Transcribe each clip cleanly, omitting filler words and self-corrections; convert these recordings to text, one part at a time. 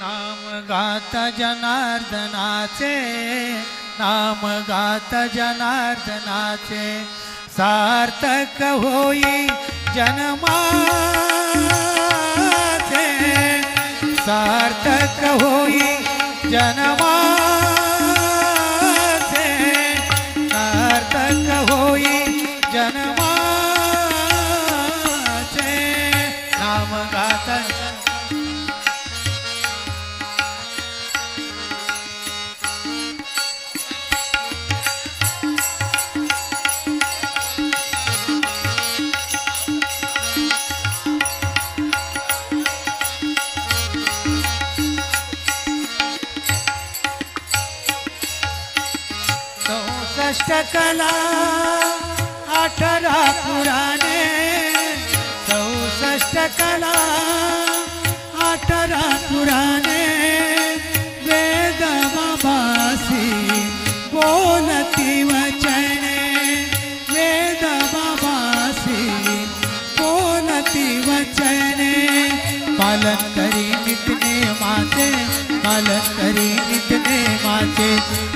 नाम गात जनार्दनाचे, नाम गात जनार्दनाचे, सार्थक होई जन्माचे, सार्थक होई जन्माचे, सार्थक होई जन्माचे, नाम गात कला 18 पुराणे, 64 कला 18 पुराणे, वेद बाबासी बोलती वचने, वेद बाबासी बोलती वचने, पालन करी नित्य नेमाचे, पालन करी नित्य नेमाचे,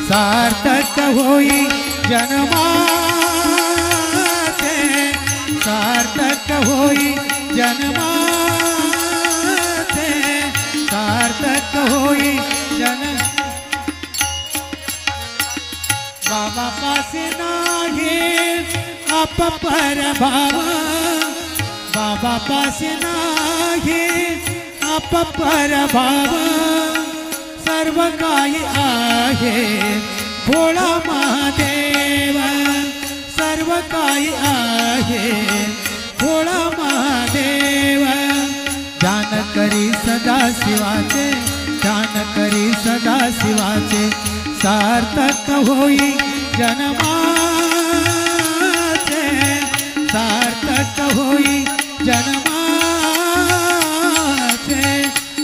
सार्थक होई जन्माचे, सार्थक होई जन्माचे, सार्थक होई जन्म बाबा पासे नाही अपपर भाव, बाबा पासे नाही अपपर भाव, सर्व काही आहे भोळा महादेव, सर्व काही आहे भोळा महादेव, ध्यान करी सदा शिवाचे, ध्यान करी सदा शिवाचे, सार्थक होई जन्माचे, सार्थक होई जन्माचे,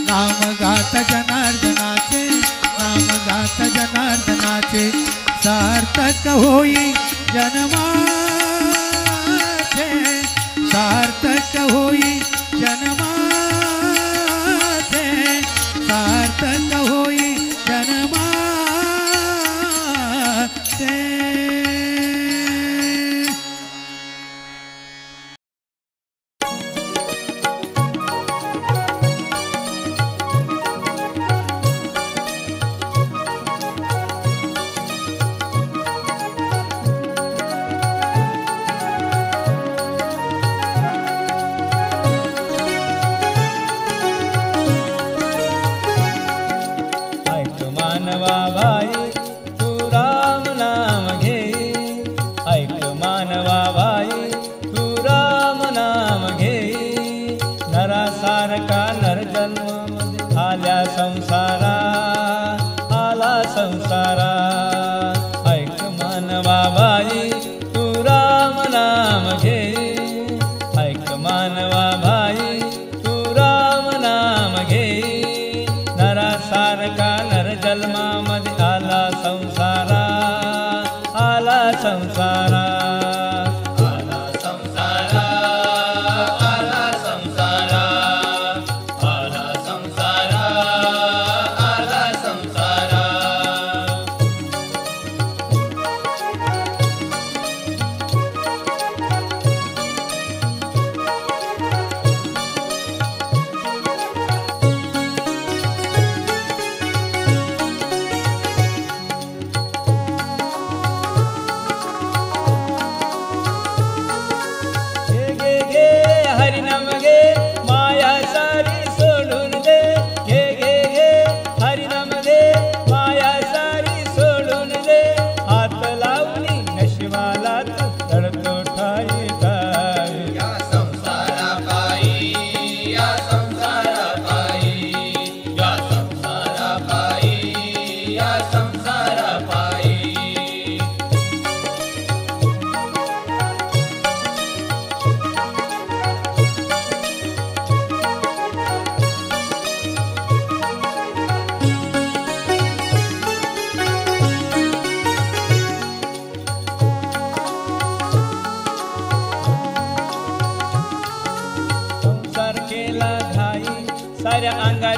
नाम गात जनार्दनाचे, नाम गात जनार्दनाचे, सार्थक होई जन्माचे, सार्थक होई जन्माचे, सार्थक होई जन्माचे.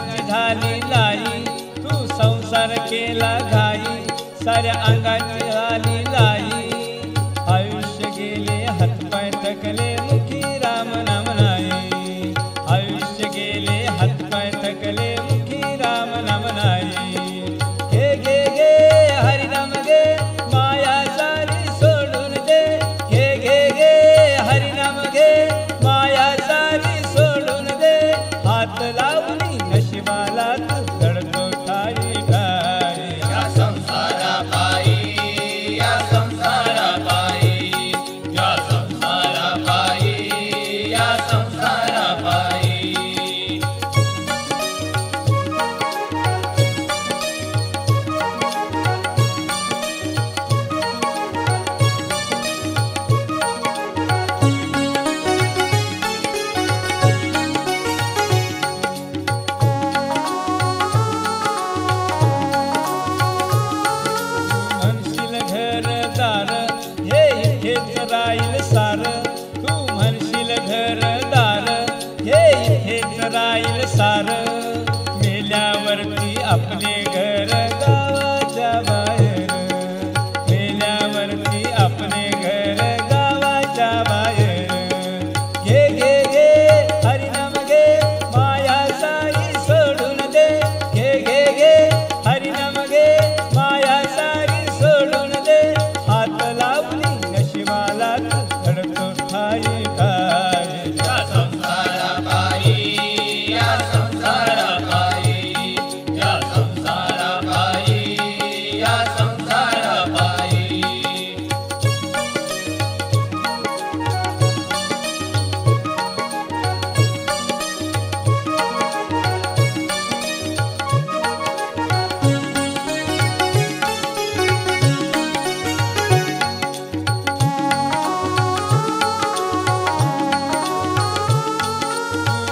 अंगाची झाली लाई, तू संसार केला घाई, साऱ्या अंगाची झाली लाई. आयुष्य गेले हातपाय थकले, मुखी राम नाम नाही. आयुष्य गेले हातपाय थकले, मुखी राम नाम नाही. घे घे घे हरिनाम घे, माया सारी सोडून दे. घे घे घे हरिनाम घे, माया सारी सोडून दे. हात लावणी नशिबाला तू धडतो ठाई ठाई. या संसारापायी, या संसारापायी, या संसारापायी, या संसारापायी. म्हणशील घरदार हे इथेच राहील सार. तू म्हणशील घरदार हे इथेच राहील सार. मेल्यावरती आपले घर गावाच्या बाहेर. मेल्यावरती आपले घर गावाच्या बाहेर. घे घे घे हरिनाम घे, माया सारी सोडून दे. घे घे घे हरिनाम घे, माया सारी सोडून दे. हात लावली नशिबाला तू धडतो ठाई ठाई. या संसारापायी, या संसारापायी, या संसारापायी, या संसारापायी.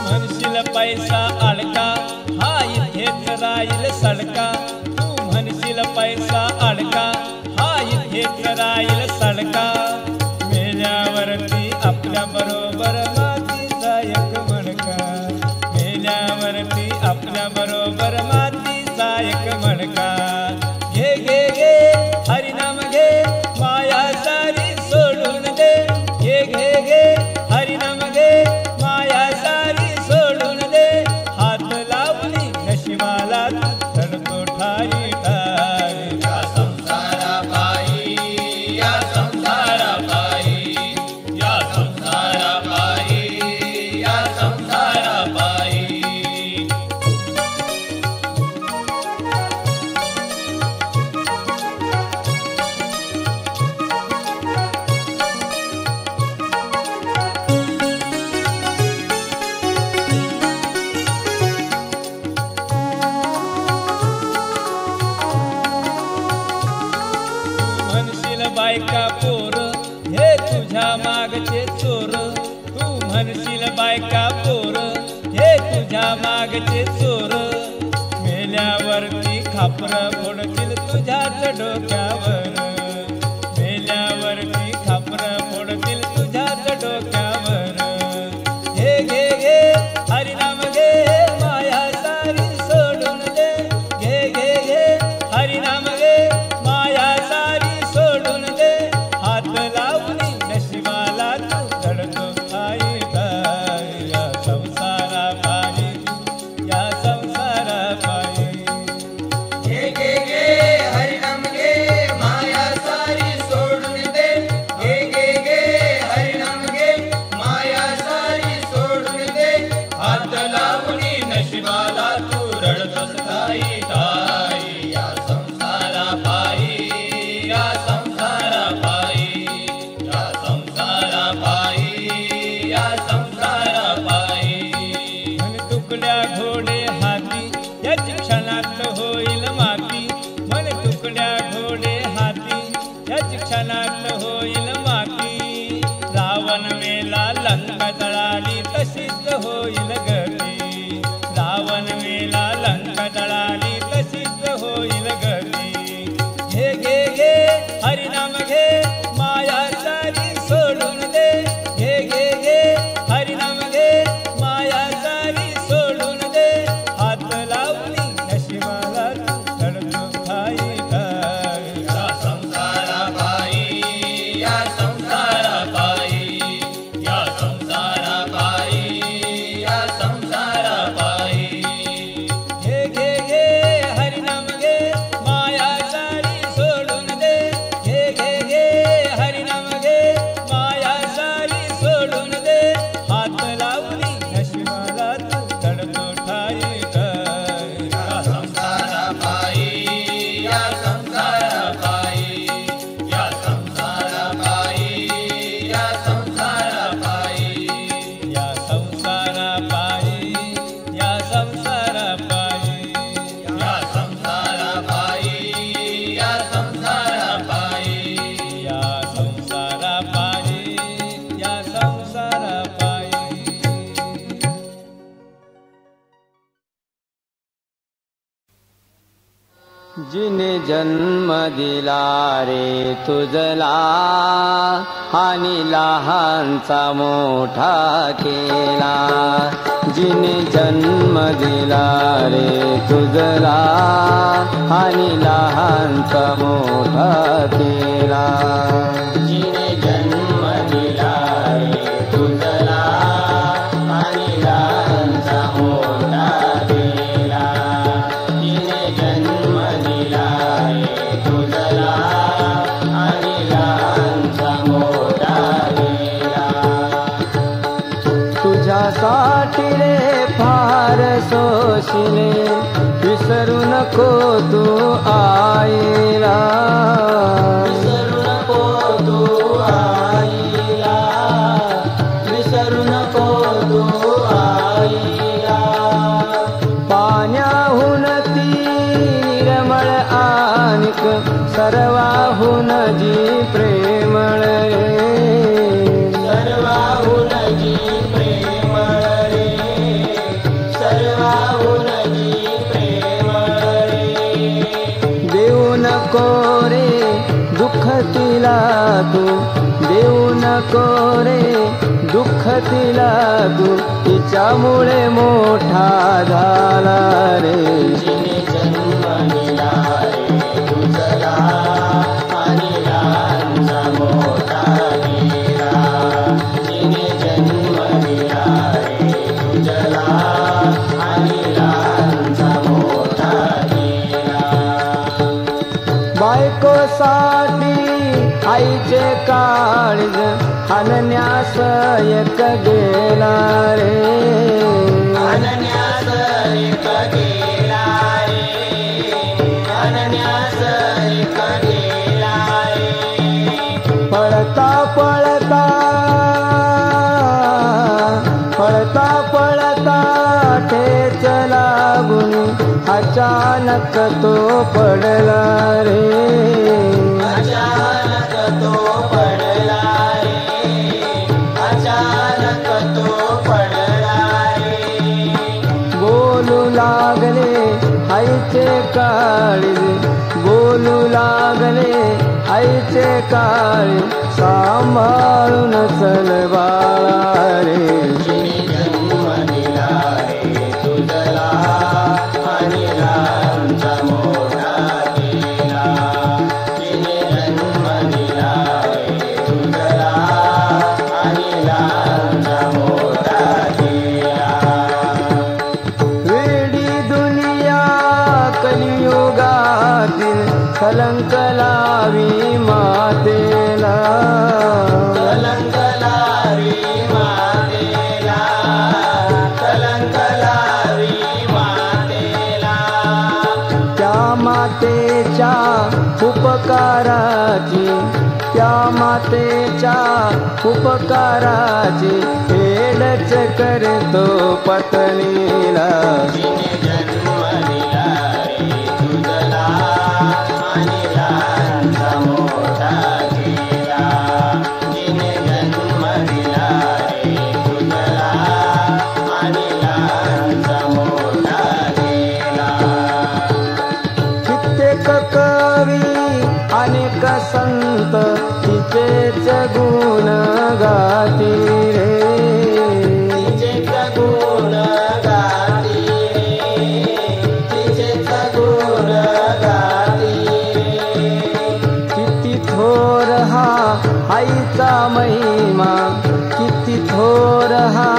म्हणशील पैसा अडका, हा इथेच राहील सडका. तू म्हणशील पैसा अडका, हा इथेच राहील सडका. मेल्यावरती आपल्या बरोबर मातीचा एक मणका. मेल्यावरती आपल्या बरोबर मातीचा एक मणका. घे घे घे हरिनाम घे, माया सारी सोडून दे. घे घे घे हरिनाम घे, माया सारी सोडून दे. हात लावली नशिबाला तू धडतो ठाई ठाई. या संसारापायी, या संसारापायी, या संसारापायी, या संसारापायी. म्हणशील बायका पोर हे तुझ्या मागचे चोर. तू म्हणशील बायका पोर हे तुझ्या मागचे चोर. मेल्यावरती खापर फोडतील तुझ्याच डोक्यावर. मेल्यावरती खापर फोडतील तुझ्याच डोक्यावर. घे घे घे हरिनाम घे, माया सारी सोडून दे. घे घे घे हरिनाम घे, माया सारी सोडून दे. हात लावणी नशिबाला तू धडतो ठाई ठाई. या संसारापायी, या संसारापायी. घे घे घे हरिनाम घे, माया सारी सोडून दे. घे घे घे हरिनाम घे, माया सारी सोडून दे. हात लावणी नशिबाला तू रडतोस ठाई ठाई. या संसारापायी, या संसारापायी, या संसारापायी, या संसारापायी. मन तुकड्या घोडे हाती, याची क्षणात होईल माती. मन तुकड्या घोडे हाती, याची क्षणात होईल माती. रावण मेला लंका जळाली, तशीच होईल गती. रावण मेला लंका जळाली, तशीच होईल गती. घे घे घे हरिनाम घे, माया सारी सोडून दे. घे घे घे हरिनाम घे, माया सारी सोडून दे. हात जिने जन्म दिला रे तुझला आणि लहानचा मोठा केला. जिने जन्म दिला रे तुझला आणि लहानचा मोठा केला. जिने जन्म दिला रे तुझला आणि लहानचा मोठा केला. जिने जन्म दिला रे तुझला आणि लहानचा मोठा केला. तुझ्यासाठी रे फार सोशिले विसरू नको तू आईला. विसरू नको तू आईला. विसरू नको तू आईला. पाण्याहून ती निर्मळ आणिक सर्वाहून जी प्रेमळ रे. सर्वाहून जी प्रेमळ रे. सर्वाहून जी प्रेमळ रे. देऊ नको रे दुःख तिला तू. देऊ नको रे दुःख तिला तू. तिच्यामुळे मोठा झाला रे. जिने जन्म दिला रे तुझला आणि लहानचा मोठा केला. जिने जन्म दिला रे तुझला आणि लहानचा मोठा केला. बायकोसाठी आईचे काळज अनन्यास एक गेला रे. अनन्यास एक गेला रे. अनन्यास एक गेला रे. पळता पळता पळता पळता ठेच लागून अचानक तो पडला रे. अचानक तो पडला रे. अचानक तो पडला रे. बोलू लागले आईचे काळजे. बोलू लागले आईचे काळे सांभाळून चल बाळा रे. जिने जन्म दिला रे तुझला आणि लहानचा मोठा केला. जिने जन्म दिला रे तुझला आणि लहानचा मोठा केला. वेडी दुनिया कलियुगातील कलंक लावी मातेला. कलंक लावी मातेला. कलंक लावी मातेला. त्या मातेच्या उपकाराची. त्या मातेच्या उपकाराची फेडच करतो पत्नीला. जिने जन्म दिला रे तुझला आणि लहानचा मोठा केला. जिने जन्म दिला रे तुझला आणि लहानचा मोठा केला. कित्येक कवी अनेक संत तिचेच गुण गाती रे. तिचेच गुण गाती रे. तिचेच गुण गाती रे. किती थोर हा आईचा महिमा. किती थोर हा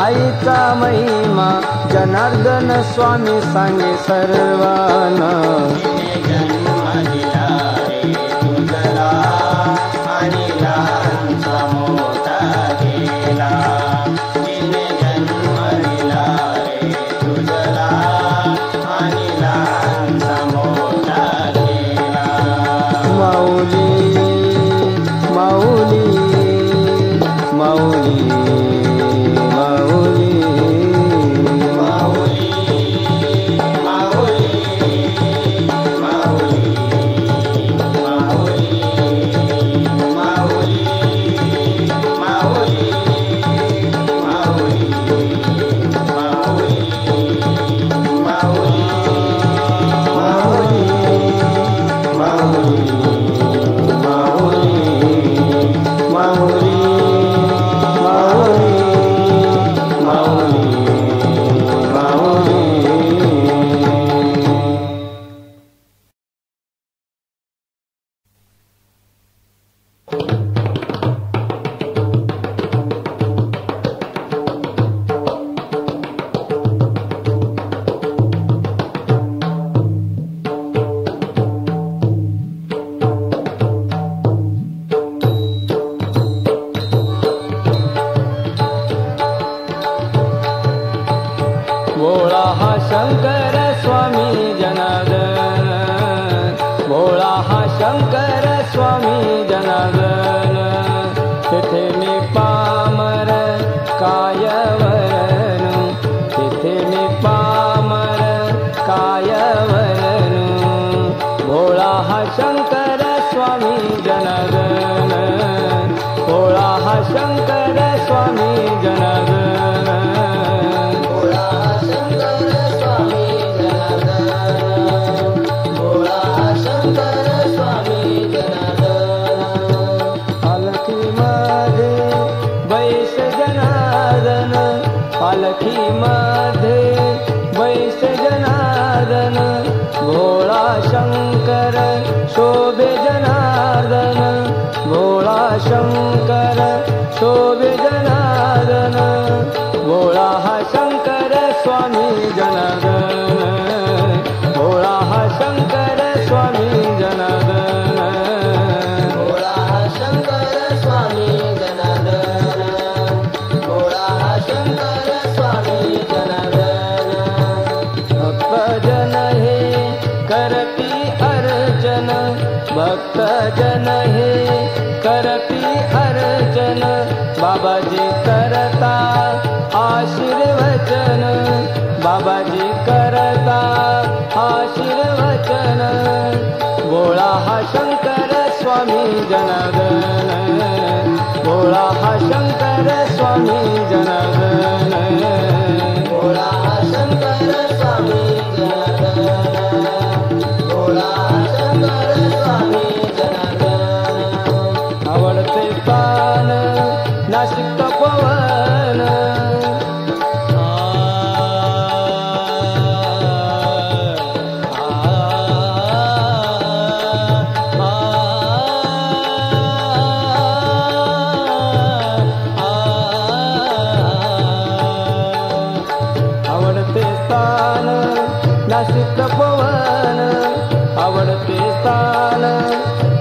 आईचा महिमा. जनार्दन स्वामी सांगे सर्वांना. जिने जन्म दिला रे तुझला आणि लहानचा मोठा केला. जिने जन्म दिला रे तुझला आणि लहानचा मोठा केला. माऊली माऊली माऊली माऊली माऊली माऊली काय वरनु भोळा हा शंकर स्वामी जनार्दन भोळा हा शंकर स्वामी जनार्दन भोळा शंकर स्वामी जनार्दन भोळा शंकर स्वामी जनार्दन पालखीमध्ये बैस जनार्दन पालखीमध्ये बैस जनार्दन भोळा शंकर शोभे जनार्दन भोळा शंकर शोभे जनार्दन भोळा हा शंकर स्वामी जनार्दन भोळा हा शंकर स्वामी जनार्दन भोळा शंकर स्वामी जनार्दन भोळा शंकर स्वामी जनार्दन भक्तजन हे करती अर्चन भक्तजन हे करती अर्चन बाबाजी करता आशीर्वचन बाबाजी करता आशीर्वचन भोळा हा शंकर स्वामी जनार्दन भोळा हा शंकर स्वामी जनार्दन भोळा शंकर स्वामी जनार्दन भोळा शंकर स्वामी जनार्दन आवडते पान नाशिक पवन आवडते स्थान नाशिक पवन आवडते स्थान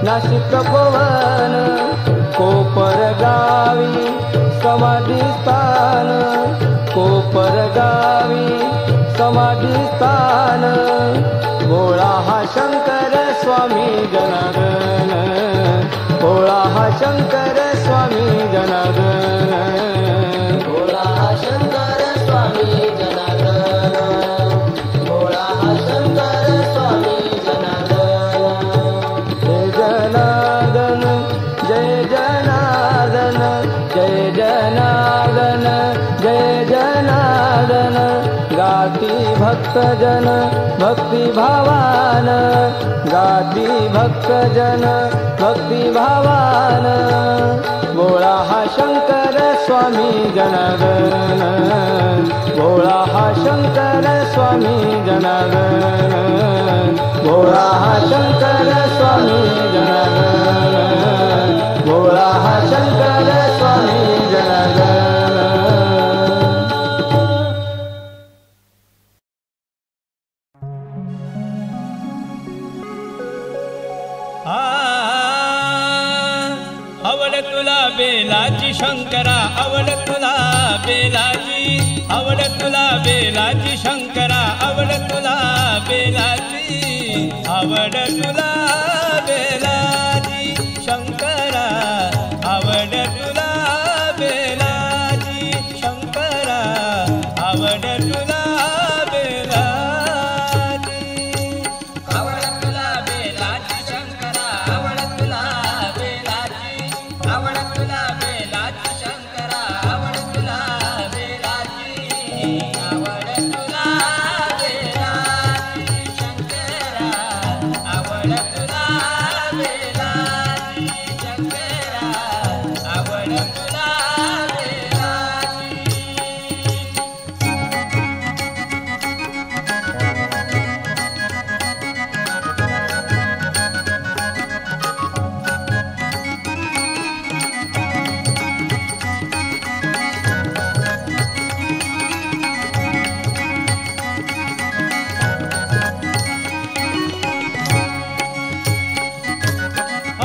नाशिक पवन कोपर गावी समाधी स्थान कोपर गावी समाधी स्थान भोळा हा शंकर स्वामी जनार्दन भोळा हा शंकर स्वामी जनार्दन भोळा शंकर स्वामी जनार्दन भोळा शंकर स्वामी जनार्दन जय जनार्दन जय जनार्दन जय जनार्दन जय जनार्दन गाती भक्तजन भक्तिभावान गाती भक्तजन भक्तिभावान भोळा हा शंकर स्वामी जनार्दन भोळा हा शंकर स्वामी जनार्दन भोळा हा शंकर स्वामी जनार्दन भोळा हा शंकर स्वामी जनार्दन आवड तुला बेलाची शंकरा आवड तुला बेलाची आवड तुला बेलाची शंकरा आवड तुला बेलाची आवड तुला बेलाची शंकरा आवड तुला बेलाची शंकरा आवड तुला बेलाची आवड तुला बेलाची शंकरा आवड तुला बेलाची आवड तुला बेलाची शंकरा आवड तुला बेलाची आवड तुला बेलाची शंकरा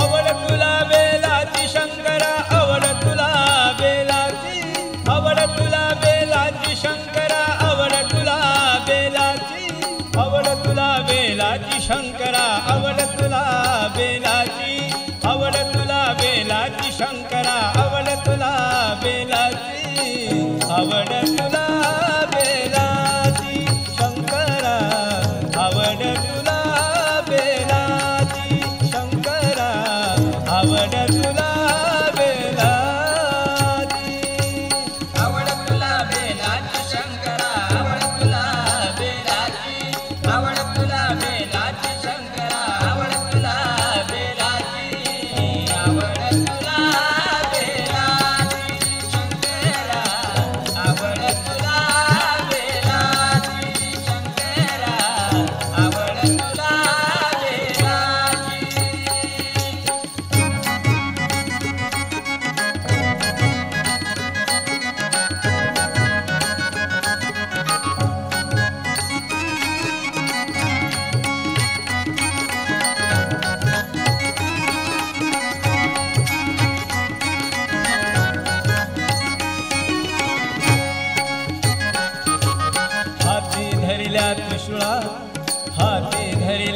आवड तुला बेलाची शंकरा आवड तुला बेलाची आवड तुला बेलाची शंकरा आवड तुला बेलाची आवड तुला बेलाची शंकरा आवड तुला बेलाची आवड तुला बेलाची शंकरा आवड तुला बेलाची आवड तुला बेलाची शंकरा आवड तुला बेलाची आवड तुला बेलाची शंकरा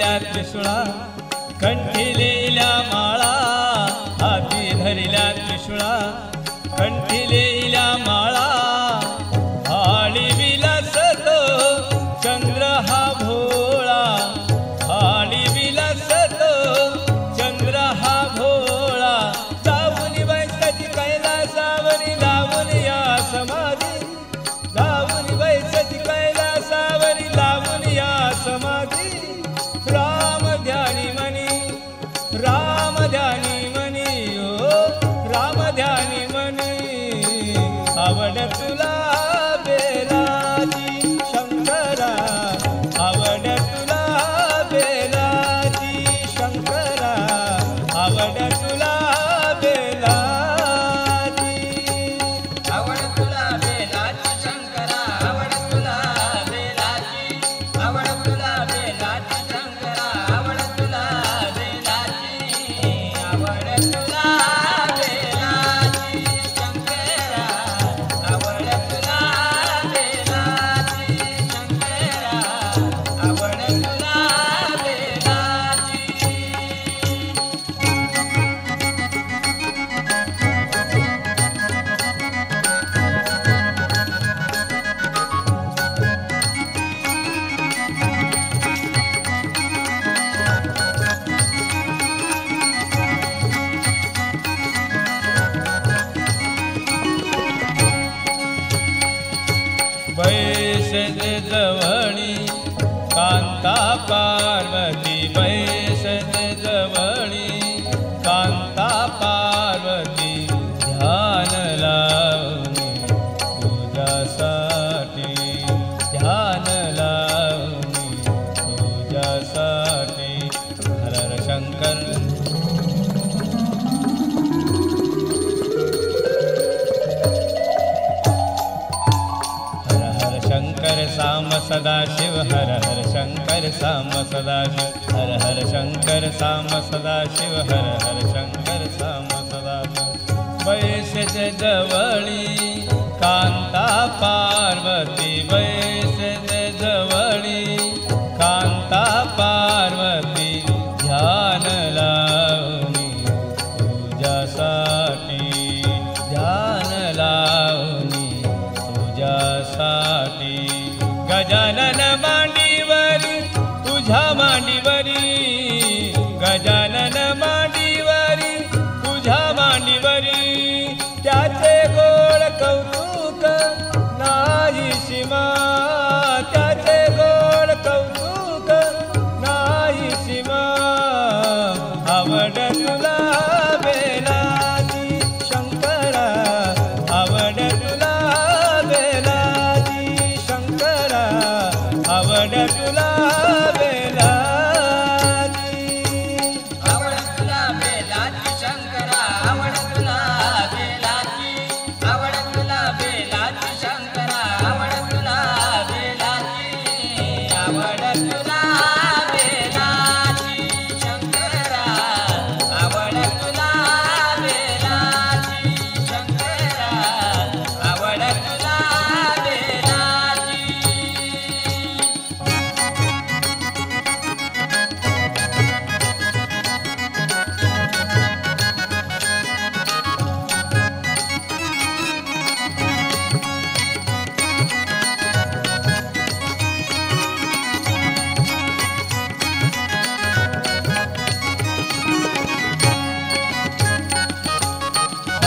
धरिल्या त्रिशूळा, कंठी लेल्या माळा, हाती धरिल्या त्रिशूळा, कंठी लेल्या माळा, आळी विलासतो चंद्र हा भोळा, आळी विलासतो चंद्र हा भोळा, जाऊन बैसती कैलासावरी लावून या समाधी, लावून बैसती कैलासावरी लावून या समाधी, राम ध्यानी मनी, राम ध्यानी मनी, ओ राम ध्यानी मनी, आवड तुला बेलाची शंकरा, आवड तुला बेलाची शंकरा, आवड तुला बेलाची, आवड तुला बेलाची शंकरा, आवड तुला बेलाची, आवड तुला बेलाची शंकरा, आवड तुला बेलाची, आवड तुला बेलाची शंकरा, आवड तुला बेलाची शंकरा, आवड तुला बेलाची. बैसते जवळी कांता पार्वती, बैसते जवळी कांता पार्वती, ध्यान लावणी तुझ्यासाठी, ध्यान लावणी तुझ्यासाठी, हर हर शंकर, शंकर साम सदाशिव, हर हर शंकर साम सदाशिव, हर हर शंकर साम सदाशिव, हर हर शंकर साम सदाशिव, बैसते जवळी कांता पार्वती, बैसते जवळी कांता पार्वती, ध्यान लावणी तुझ्यासाठी, ध्यान लावणी तुझ्यासाठी, गजानन मांडीवरी तुझ्या मांडीवरी, गजानन मांडीवरी तुझ्या मांडीवरी, त्याचे गोड कौतुक नाही सीमा, त्याचे गोड कौतुक नाही सीमा, आवड तुला बेलाची शंकरा, आवड तुला बेलाची शंकरा, आवड तुला बेलाची, आवड तुला बेलाची शंकरा, आवड तुला बेलाची, आवड तुला बेलाची शंकरा, आवड तुला बेलाची, आवड तुला बेलाची शंकरा, आवड तुला बेलाची शंकरा, आवड तुला बेलाची.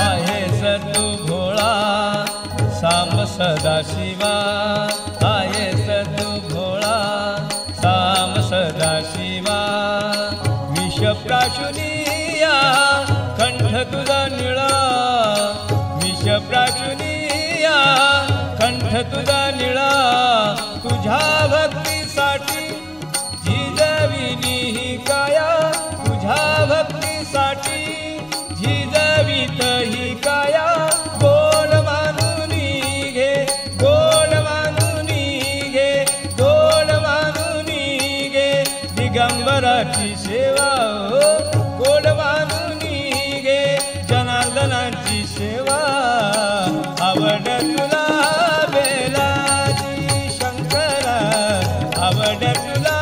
आहेस तू भोळा साम सदाशिवा, आहेस तू भोळा साम सदाशिवा, विषप्राशुनिया कंठ तुझा निळा, विषप्राशुनिया कंठ तुझा निळा, तुझ्या भक्तीसाठी झिजविली ही काया, तुझ्या भक्तीसाठी झिजवीत ही काया, गोड मानून घे, गोड मानून घे, गोड मानून घे, दिगंबराची सेवा, गोड मानून घे, जनार्दनाची सेवा, आवड तुला बेलाची शंकरा, आवड तुला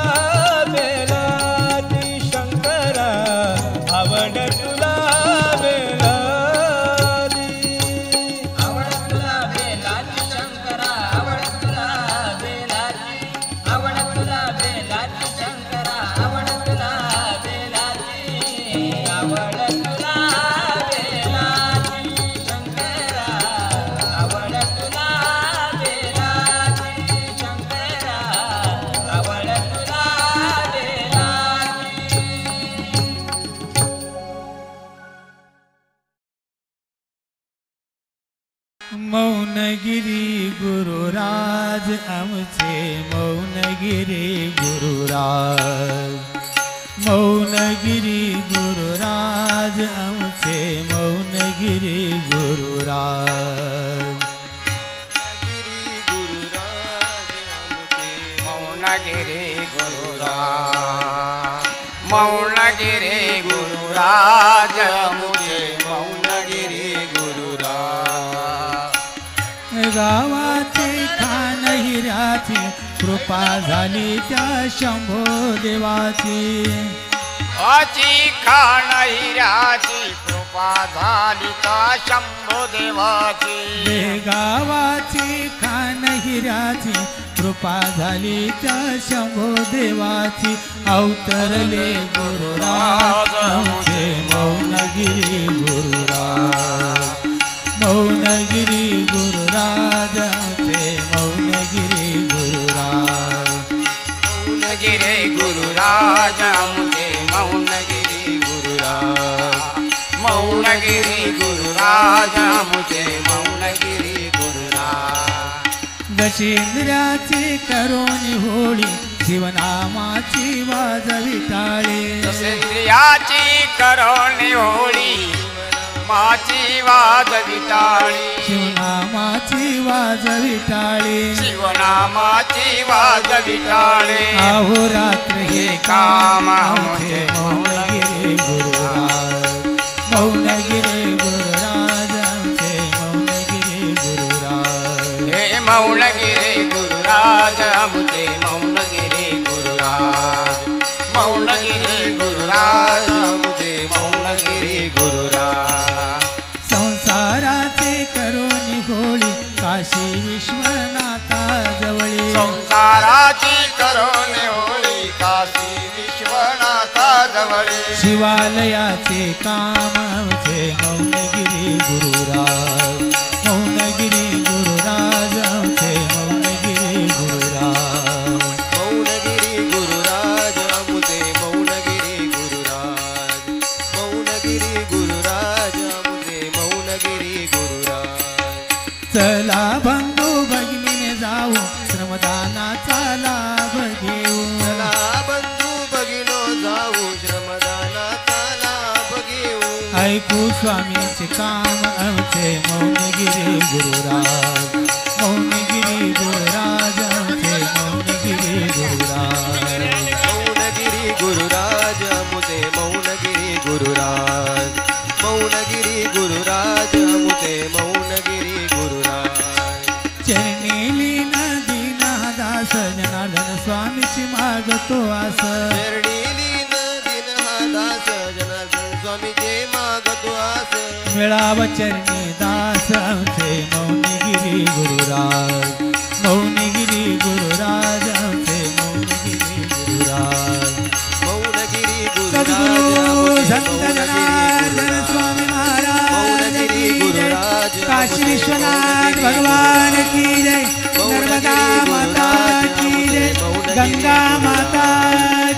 बेला मौनगिरी गुरुराज आमचे मौनगिरी गुरुराज मौनगिरी गुरुराज आमचे मौनगिरी गुरुराज मौनगिरी गुरुराज मौनगिरी गुरुराज मुझे मौनगिरी गुरुराज गावाची खान हिऱ्याची कृपा झाली त्या शंभो देवाची अची खाण हिऱ्याची कृपा झाली का शंभो देवाची गावाची खान हिऱ्याची कृपा झाली त्या शंभो देवाची अवतरले गुरुराज आमचे मौनगिरी गुरुराज मौनगिरी गुरुराज आमचे मौनगिरी गुरुराज मौनगिरी गुरुराज मुझे मौनगिरी गुरुराज मौनगिरी गुरुराज मुझे मौनगिरी गुरुराज दशेंद्राची करोनी होळी शिवनामाची वाजवी टाळे दशेंद्रियाची करोनी होळी माची वाजवी टाळी शिवनामाची वाजवी टाळे शिवनामाची वाजवी टाळे अहोरात्र हे काम आमचे मौनगिरी गुरुराज मौनगिरी गुरुराज आमचे मौनगिरी गुरुराज हे मौनगिरी गुरुराज मुझे मौनगिरी गुरुराज मौनगिरी गुरुराज मुझे मौनगिरी गुरुराज संसाराचे करोनी होळी काशी विश्वनाथा जवळी संसाराची करोनी होळी काशी विश्वनाथा जवळी शिवालयाचे काम आमचे मौनगिरी गुरुराज मौनगिरी गुरुराज आमचे मौनगिरी गुरुराज मौनगिरी गुरुराज मुझे मौनगिरी गुरुराज मौनगिरी गुरुराज मुझे मौनगिरी गुरुराज चला बंधू भगिनीने जाऊ श्रमदानाचा लाभ घेऊ चला बंधू भगिनो जाऊ श्रमदानाचा लाभ घेऊ ऐकू स्वामींचे काम आमचे मौनगिरी गुरुराज मौनगिरी गुरुराज आमचे मौनगिरी गुरुराज मौनगिरी गुरुराज मुझे मौनगिरी गुरुराज मौनगिरी गुरुराज मुझे मौनगिरी गुरुराज चरणी लीन दीनदास जनार्दन स्वामीची मागतो आस चरणीली दिन हा दास जनार्दन स्वामीचे मागतो आस मिळाव चरणी दास आमचे मौनगिरी गुरुराज मौनगिरी गुरुराज आमचे मौनगिरी गुरुराज मौनगिरी सद्गुरु गुरुराज संत जनार्दन स्वामी महाराज की जय काशी विश्वनाथ भगवान की जय नर्मदा माता की जय गंगा माता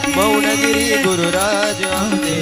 की मौनगिरी गुरुराज आमचे